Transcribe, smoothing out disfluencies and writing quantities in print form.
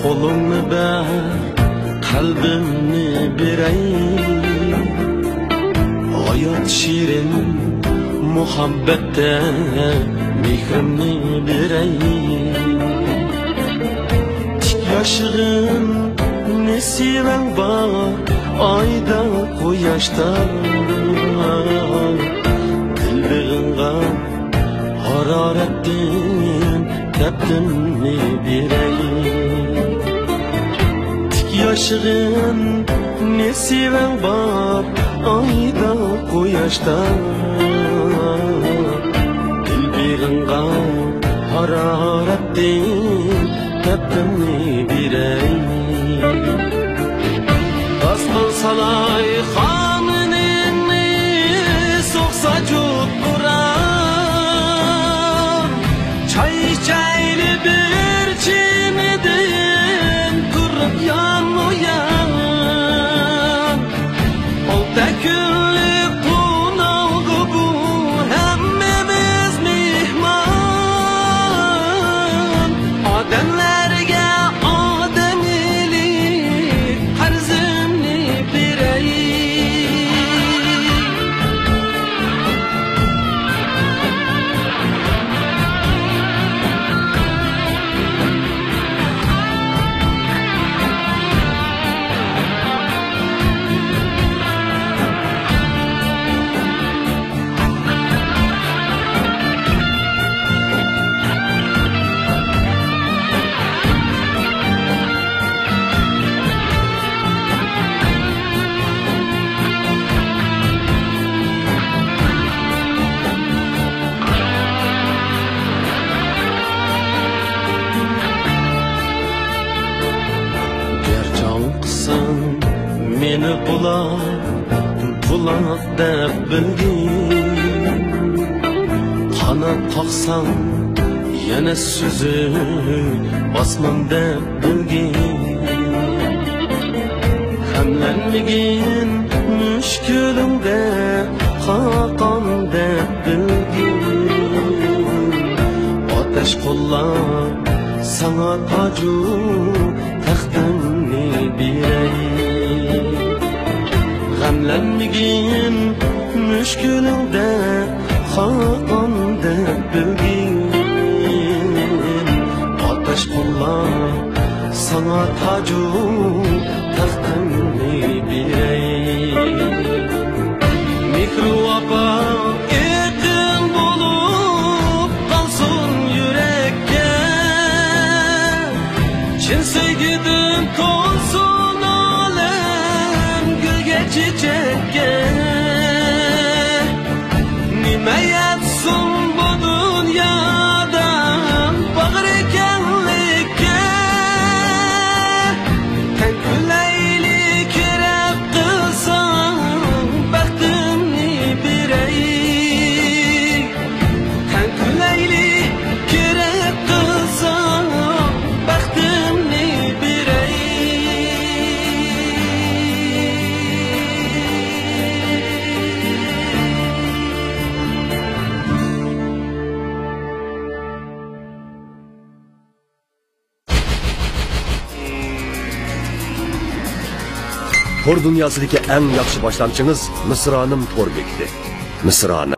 Kolumni ber, kalbimni beray. Hayat şirin, muhabbette mehrimni beray. Tik yaşığın nesiben var, ayda quyoshda. Dilbig'inga haroratdan tepdimni beray. Tik yaşığın nesiben var, ayda quyoshda. Dilbig'inga haroratdan tepdimni beray. Dastan salay xonini so'qsa jut buram. Çay içayli bir chimidin turib yan-u-yan. Olta kunlik qo'nog'i bu, hammamiz mehmon. Odamlarga odamiylik qarzimni beray. Meni bulaq deb bilgin. Qanot qoqsam yana suzib basmam deb bilgin. Hamlanmagin mushkulimga qaqon deb bilgin. Otash qo'llab sana taju taxtimni beray. G'amlanmagin mushkulimda qaqon deb bilgin. Otash qo'llab sana taju taxtimni beray. Mehru opa yaqin bo'lib qolsin yurakka. Chin sevgidim to'lsin olam gulga chechakka. Nima yetsin bu dunyoda bag'ri ekanlikka. Tan kulayli kerak qilsam baxtimni beray. Tan kulayli kerak qilsam baxtimni beray. Tor dunyosidagi eng yaxshi boshlanchingiz Misronim tor bekdi. Misroni